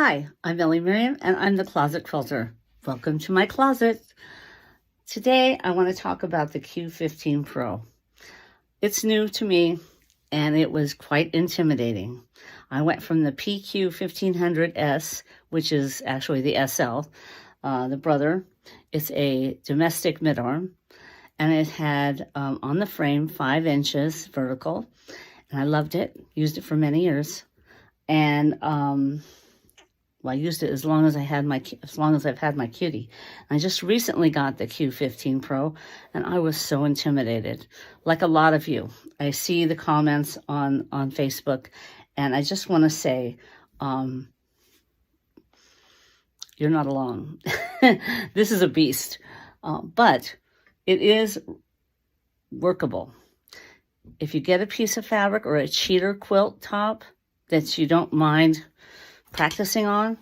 Hi, I'm Ellie Miriam, and I'm the Closet Quilter. Welcome to my closet. Today, I want to talk about the Q15 Pro. It's new to me, and it was quite intimidating. I went from the PQ1500S, which is actually the SL, the brother. It's a domestic mid-arm, and it had on the frame 5 inches vertical, and I loved it. Used it for many years, and well, I used it as long as I've had my Qnique. I just recently got the Q15 Pro, and I was so intimidated, like a lot of you. I see the comments on Facebook, and I just want to say, you're not alone. This is a beast, but it is workable. If you get a piece of fabric or a cheater quilt top that you don't mind practicing on,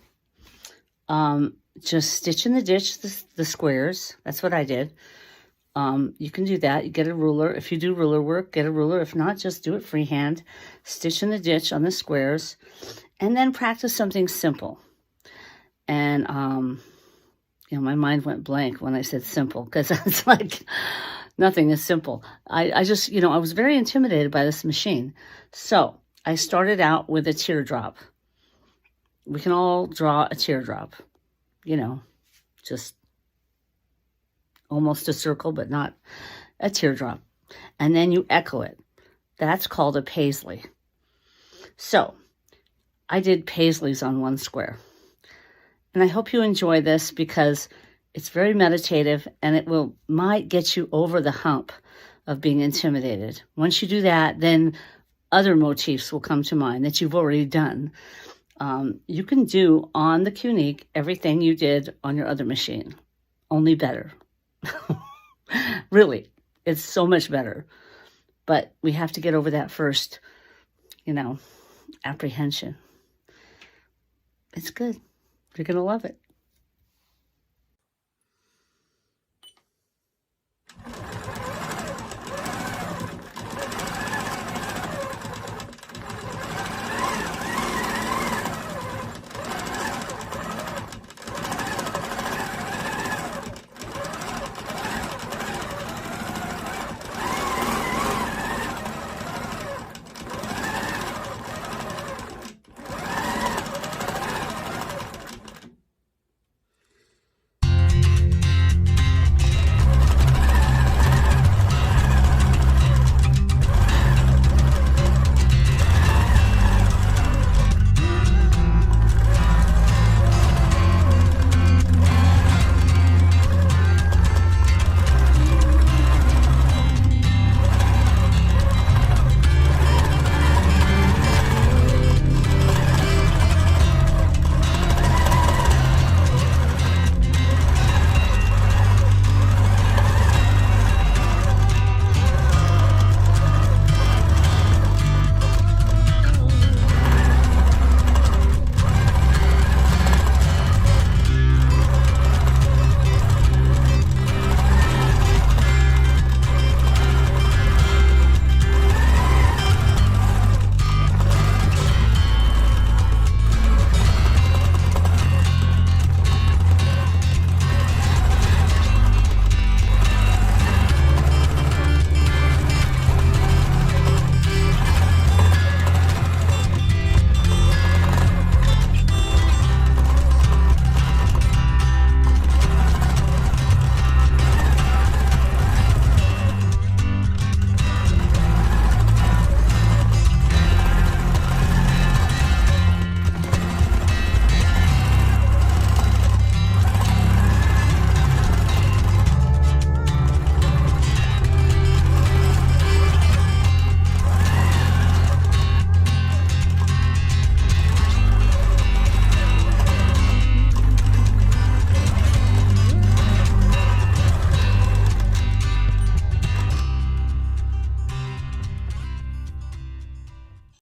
just stitch in the ditch the squares. That's what I did. You can do that. You get a ruler. If you do ruler work, get a ruler. If not, just do it freehand. Stitch in the ditch on the squares, and then practice something simple. And my mind went blank when I said simple, because it's like nothing is simple. I just, I was very intimidated by this machine. So I started out with a teardrop. We can all draw a teardrop, just almost a circle, but not a teardrop. And then you echo it. That's called a paisley. So I did paisleys on one square. And I hope you enjoy this because it's very meditative, and it might get you over the hump of being intimidated. Once you do that, then other motifs will come to mind that you've already done. You can do on the Qnique everything you did on your other machine, only better. Really, it's so much better. But we have to get over that first, apprehension. It's good. You're going to love it.